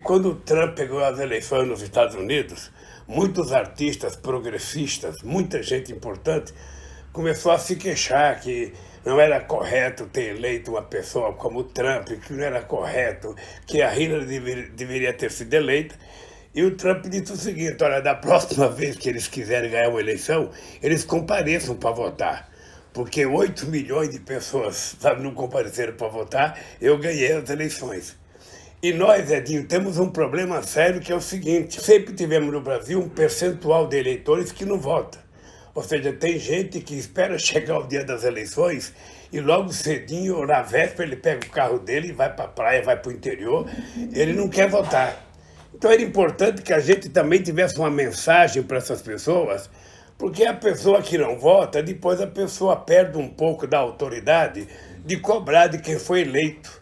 quando o Trump pegou as eleições nos Estados Unidos, muitos artistas progressistas, muita gente importante, começou a se queixar que não era correto ter eleito uma pessoa como o Trump, que não era correto, que a Hillary deveria ter sido eleita. E o Trump disse o seguinte: olha, da próxima vez que eles quiserem ganhar uma eleição, eles compareçam para votar. Porque 8 milhões de pessoas, sabe, não compareceram para votar, eu ganhei as eleições. E nós, Edinho, temos um problema sério que é o seguinte: sempre tivemos no Brasil um percentual de eleitores que não vota. Ou seja, tem gente que espera chegar o dia das eleições e logo cedinho, ou na véspera, ele pega o carro dele e vai para a praia, vai para o interior, ele não quer votar. Então era importante que a gente também tivesse uma mensagem para essas pessoas, porque a pessoa que não vota, depois a pessoa perde um pouco da autoridade de cobrar de quem foi eleito.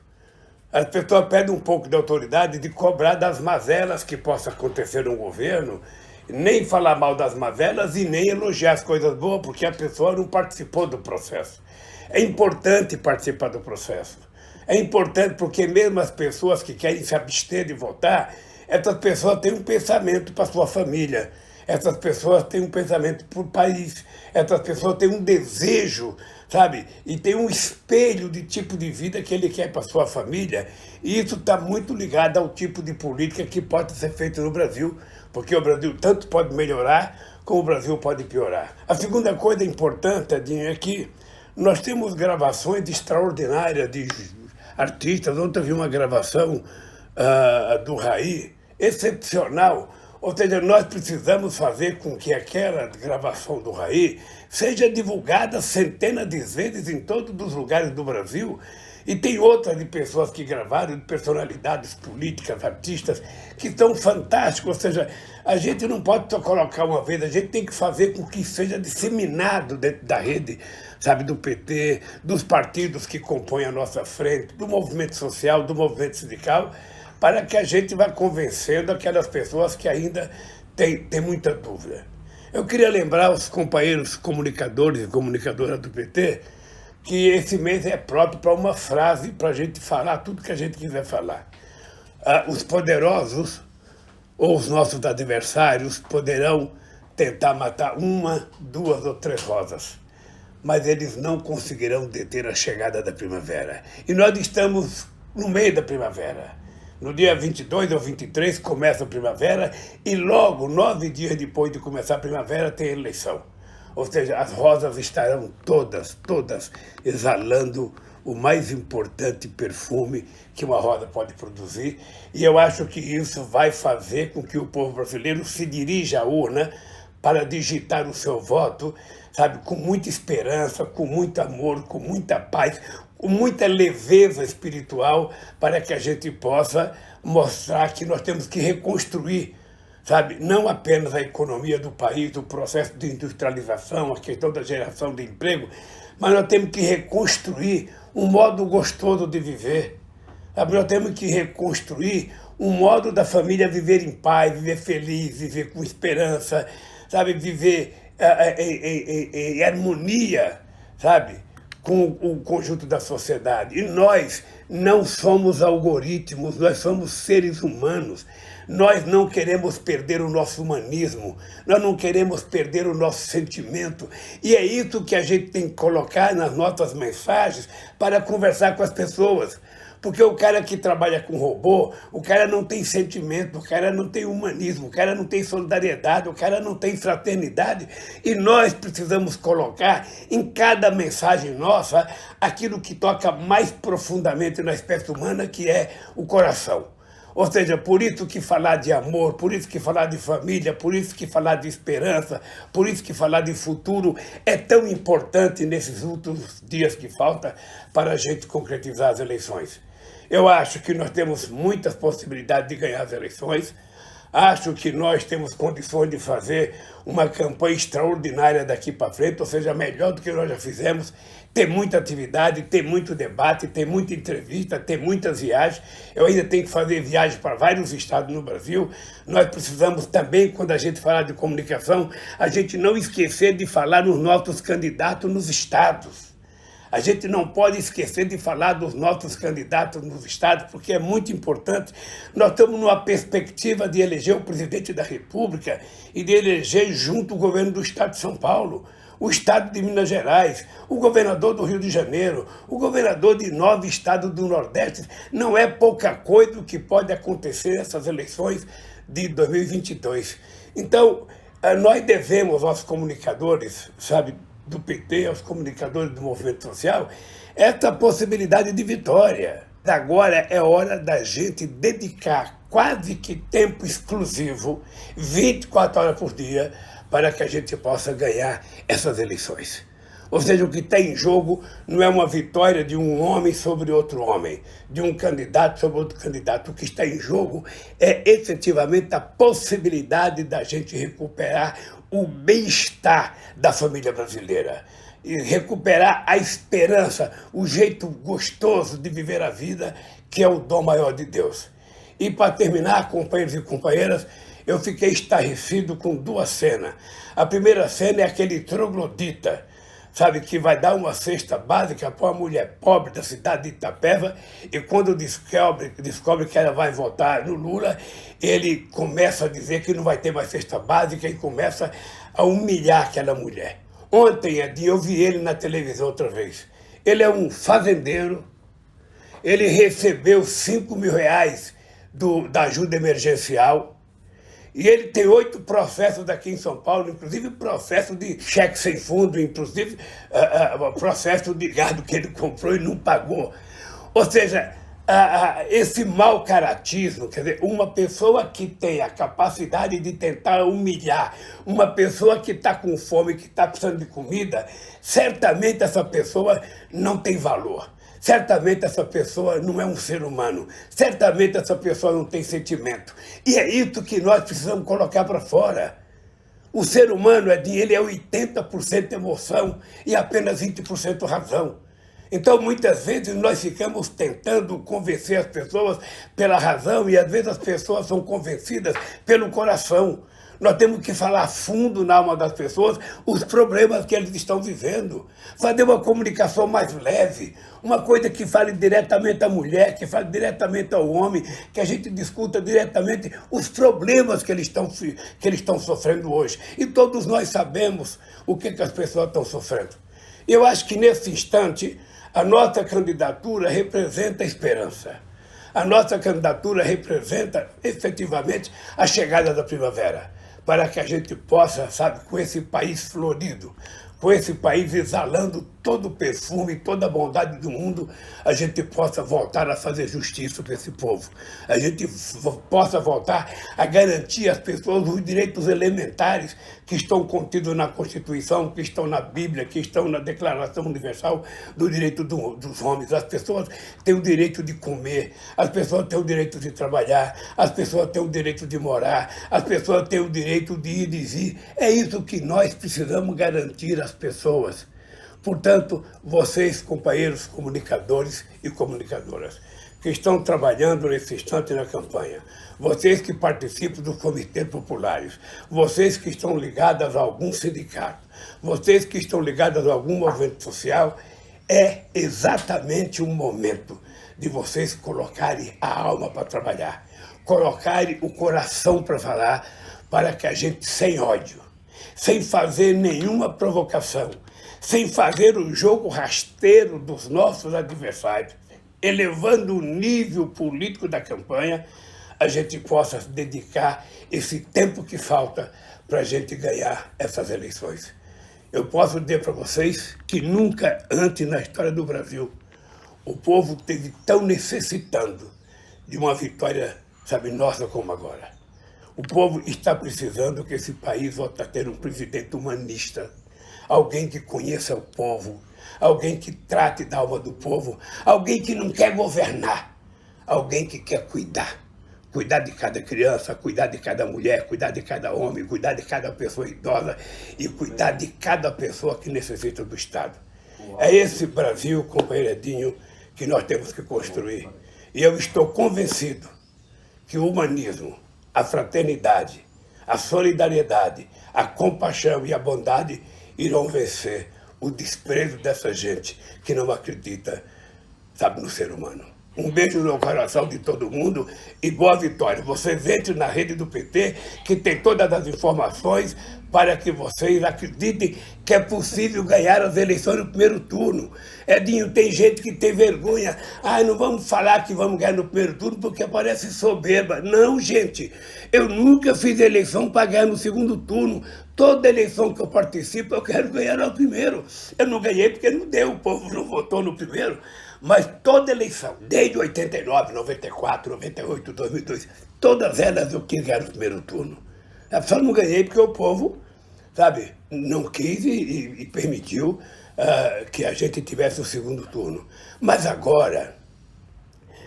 As pessoas perdem um pouco da autoridade de cobrar das mazelas que possam acontecer no governo, nem falar mal das mazelas e nem elogiar as coisas boas, porque a pessoa não participou do processo. É importante participar do processo. É importante porque mesmo as pessoas que querem se abster de votar, essas pessoas têm um pensamento para sua família, essas pessoas têm um pensamento para o país, essas pessoas têm um desejo, sabe? E tem um espelho de tipo de vida que ele quer para sua família. E isso está muito ligado ao tipo de política que pode ser feita no Brasil, porque o Brasil tanto pode melhorar como o Brasil pode piorar. A segunda coisa importante, Adinho, é que nós temos gravações extraordinárias de artistas. Ontem eu vi uma gravação do Raí, excepcional. Ou seja, nós precisamos fazer com que aquela gravação do Raí seja divulgada centenas de vezes em todos os lugares do Brasil. E tem outras de pessoas que gravaram, de personalidades políticas, artistas, que estão fantásticos. Ou seja, a gente não pode só colocar uma vez, a gente tem que fazer com que seja disseminado dentro da rede, sabe, do PT, dos partidos que compõem a nossa frente, do movimento social, do movimento sindical, para que a gente vá convencendo aquelas pessoas que ainda têm muita dúvida. Eu queria lembrar os companheiros comunicadores e comunicadoras do PT que esse mês é próprio para uma frase para a gente falar tudo que a gente quiser falar. Os poderosos ou os nossos adversários poderão tentar matar uma, duas ou três rosas, mas eles não conseguirão deter a chegada da primavera. E nós estamos no meio da primavera. No dia 22 ou 23 começa a primavera e logo, 9 dias depois de começar a primavera, tem eleição. Ou seja, as rosas estarão todas exalando o mais importante perfume que uma rosa pode produzir. E eu acho que isso vai fazer com que o povo brasileiro se dirija à urna para digitar o seu voto, sabe, com muita esperança, com muito amor, com muita paz, com muita leveza espiritual, para que a gente possa mostrar que nós temos que reconstruir, sabe, não apenas a economia do país, o processo de industrialização, a questão da geração de emprego, mas nós temos que reconstruir um modo gostoso de viver. Sabe? Nós temos que reconstruir um modo da família viver em paz, viver feliz, viver com esperança, sabe, viver em harmonia, sabe, com o conjunto da sociedade. E nós não somos algoritmos, nós somos seres humanos. Nós não queremos perder o nosso humanismo, nós não queremos perder o nosso sentimento. E é isso que a gente tem que colocar nas nossas mensagens para conversar com as pessoas. Porque o cara que trabalha com robô, o cara não tem sentimento, o cara não tem humanismo, o cara não tem solidariedade, o cara não tem fraternidade. E nós precisamos colocar em cada mensagem nossa aquilo que toca mais profundamente na espécie humana, que é o coração. Ou seja, por isso que falar de amor, por isso que falar de família, por isso que falar de esperança, por isso que falar de futuro é tão importante nesses últimos dias que falta para a gente concretizar as eleições. Eu acho que nós temos muitas possibilidades de ganhar as eleições. Acho que nós temos condições de fazer uma campanha extraordinária daqui para frente, ou seja, melhor do que nós já fizemos. Tem muita atividade, tem muito debate, tem muita entrevista, tem muitas viagens. Eu ainda tenho que fazer viagens para vários estados no Brasil. Nós precisamos também, quando a gente falar de comunicação, a gente não esquecer de falar nos nossos candidatos nos estados. A gente não pode esquecer de falar dos nossos candidatos nos estados, porque é muito importante. Nós estamos numa perspectiva de eleger o presidente da República e de eleger junto o governo do estado de São Paulo, o estado de Minas Gerais, o governador do Rio de Janeiro, o governador de 9 estados do Nordeste. Não é pouca coisa o que pode acontecer nessas eleições de 2022. Então, nós devemos aos comunicadores, sabe, do PT, aos comunicadores do movimento social, essa possibilidade de vitória. Agora é hora da gente dedicar quase que tempo exclusivo, 24 horas por dia, para que a gente possa ganhar essas eleições. Ou seja, o que está em jogo não é uma vitória de um homem sobre outro homem, de um candidato sobre outro candidato. O que está em jogo é efetivamente a possibilidade da gente recuperar o bem-estar da família brasileira, e recuperar a esperança, o jeito gostoso de viver a vida, que é o dom maior de Deus. E para terminar, companheiros e companheiras, eu fiquei estarrecido com 2 cenas. A primeira cena é aquele troglodita, sabe, que vai dar uma cesta básica para uma mulher pobre da cidade de Itapeva, e quando descobre que ela vai votar no Lula, ele começa a dizer que não vai ter mais cesta básica e começa a humilhar aquela mulher. Ontem, eu vi ele na televisão outra vez. Ele é um fazendeiro, ele recebeu 5 mil reais da ajuda emergencial, e ele tem 8 processos aqui em São Paulo, inclusive processo de cheque sem fundo, inclusive processo de gado que ele comprou e não pagou. Ou seja, esse mau caratismo, quer dizer, uma pessoa que tem a capacidade de tentar humilhar, uma pessoa que está com fome, que está precisando de comida, certamente essa pessoa não tem valor. Certamente essa pessoa não é um ser humano. Certamente essa pessoa não tem sentimento. E é isso que nós precisamos colocar para fora. O ser humano ele é 80% emoção e apenas 20% razão. Então, muitas vezes, nós ficamos tentando convencer as pessoas pela razão e, às vezes, as pessoas são convencidas pelo coração. Nós temos que falar fundo na alma das pessoas os problemas que eles estão vivendo. Fazer uma comunicação mais leve, uma coisa que fale diretamente à mulher, que fale diretamente ao homem, que a gente discuta diretamente os problemas que eles estão sofrendo hoje. E todos nós sabemos o que as pessoas estão sofrendo. Eu acho que, nesse instante, a nossa candidatura representa a esperança. A nossa candidatura representa, efetivamente, a chegada da primavera, para que a gente possa, sabe, com esse país florido, com esse país exalando todo o perfume, toda a bondade do mundo, a gente possa voltar a fazer justiça para esse povo. A gente possa voltar a garantir às pessoas os direitos elementares que estão contidos na Constituição, que estão na Bíblia, que estão na Declaração Universal do Direito dos Homens. As pessoas têm o direito de comer, as pessoas têm o direito de trabalhar, as pessoas têm o direito de morar, as pessoas têm o direito de ir e vir. É isso que nós precisamos garantir às pessoas. Portanto, vocês, companheiros comunicadores e comunicadoras, que estão trabalhando nesse instante na campanha, vocês que participam dos comitês populares, vocês que estão ligados a algum sindicato, vocês que estão ligados a algum movimento social, é exatamente o momento de vocês colocarem a alma para trabalhar, colocarem o coração para falar, para que a gente, sem ódio, sem fazer nenhuma provocação, sem fazer o jogo rasteiro dos nossos adversários, elevando o nível político da campanha, a gente possa dedicar esse tempo que falta para a gente ganhar essas eleições. Eu posso dizer para vocês que nunca antes na história do Brasil o povo esteve tão necessitando de uma vitória, sabe, nossa como agora. O povo está precisando que esse país volte a ter um presidente humanista, alguém que conheça o povo, alguém que trate da alma do povo, alguém que não quer governar, alguém que quer cuidar. Cuidar de cada criança, cuidar de cada mulher, cuidar de cada homem, cuidar de cada pessoa idosa e cuidar de cada pessoa que necessita do Estado. É esse Brasil, companheiro Edinho, que nós temos que construir. E eu estou convencido que o humanismo, a fraternidade, a solidariedade, a compaixão e a bondade irão vencer o desprezo dessa gente que não acredita, sabe, no ser humano. Um beijo no coração de todo mundo e boa vitória. Vocês entrem na rede do PT, que tem todas as informações para que vocês acreditem que é possível ganhar as eleições no primeiro turno. Edinho, tem gente que tem vergonha. Não vamos falar que vamos ganhar no primeiro turno porque parece soberba. Não, gente. Eu nunca fiz eleição para ganhar no segundo turno. Toda eleição que eu participo, eu quero ganhar no primeiro. Eu não ganhei porque não deu, o povo não votou no primeiro. Mas toda eleição, desde 89, 94, 98, 2002, todas elas eu quis ganhar no primeiro turno. Eu só não ganhei porque o povo, sabe, não quis e permitiu que a gente tivesse o segundo turno. Mas agora,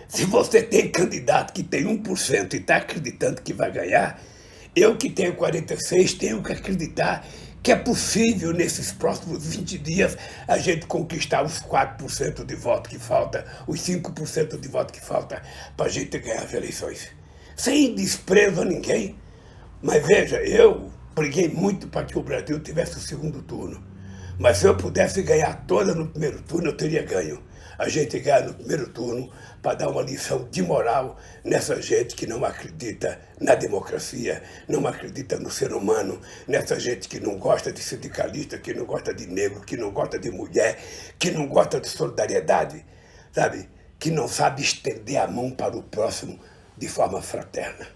se você tem candidato que tem 1% e está acreditando que vai ganhar, eu que tenho 46 tenho que acreditar que é possível, nesses próximos 20 dias, a gente conquistar os 4% de voto que falta, os 5% de voto que falta para a gente ganhar as eleições. Sem desprezo a ninguém. Mas veja, eu briguei muito para que o Brasil tivesse o segundo turno. Mas se eu pudesse ganhar toda no primeiro turno, eu teria ganho. A gente ganha no primeiro turno para dar uma lição de moral nessa gente que não acredita na democracia, não acredita no ser humano, nessa gente que não gosta de sindicalista, que não gosta de negro, que não gosta de mulher, que não gosta de solidariedade, sabe? Que não sabe estender a mão para o próximo de forma fraterna.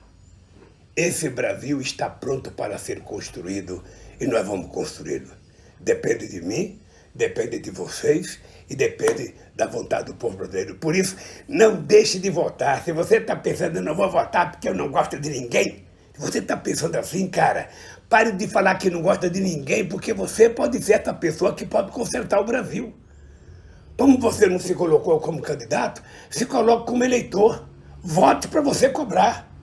Esse Brasil está pronto para ser construído e nós vamos construí-lo. Depende de mim, depende de vocês e depende da vontade do povo brasileiro. Por isso, não deixe de votar. Se você está pensando, eu não vou votar porque eu não gosto de ninguém, se você está pensando assim, cara, pare de falar que não gosta de ninguém, porque você pode ser essa pessoa que pode consertar o Brasil. Como você não se colocou como candidato, se coloque como eleitor. Vote para você cobrar.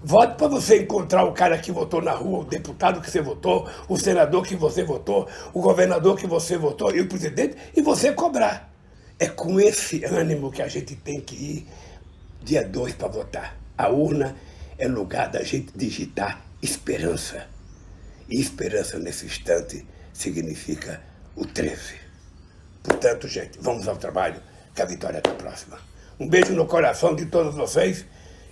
Vote para você encontrar o cara que votou na rua, o deputado que você votou, o senador que você votou, o governador que você votou e o presidente, e você cobrar. É com esse ânimo que a gente tem que ir dia 2 para votar. A urna é lugar da gente digitar esperança. E esperança nesse instante significa o 13. Portanto, gente, vamos ao trabalho, que a vitória está próxima. Um beijo no coração de todos vocês.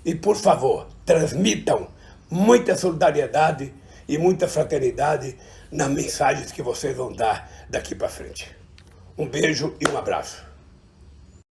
E, por favor, transmitam muita solidariedade e muita fraternidade nas mensagens que vocês vão dar daqui para frente. Um beijo e um abraço.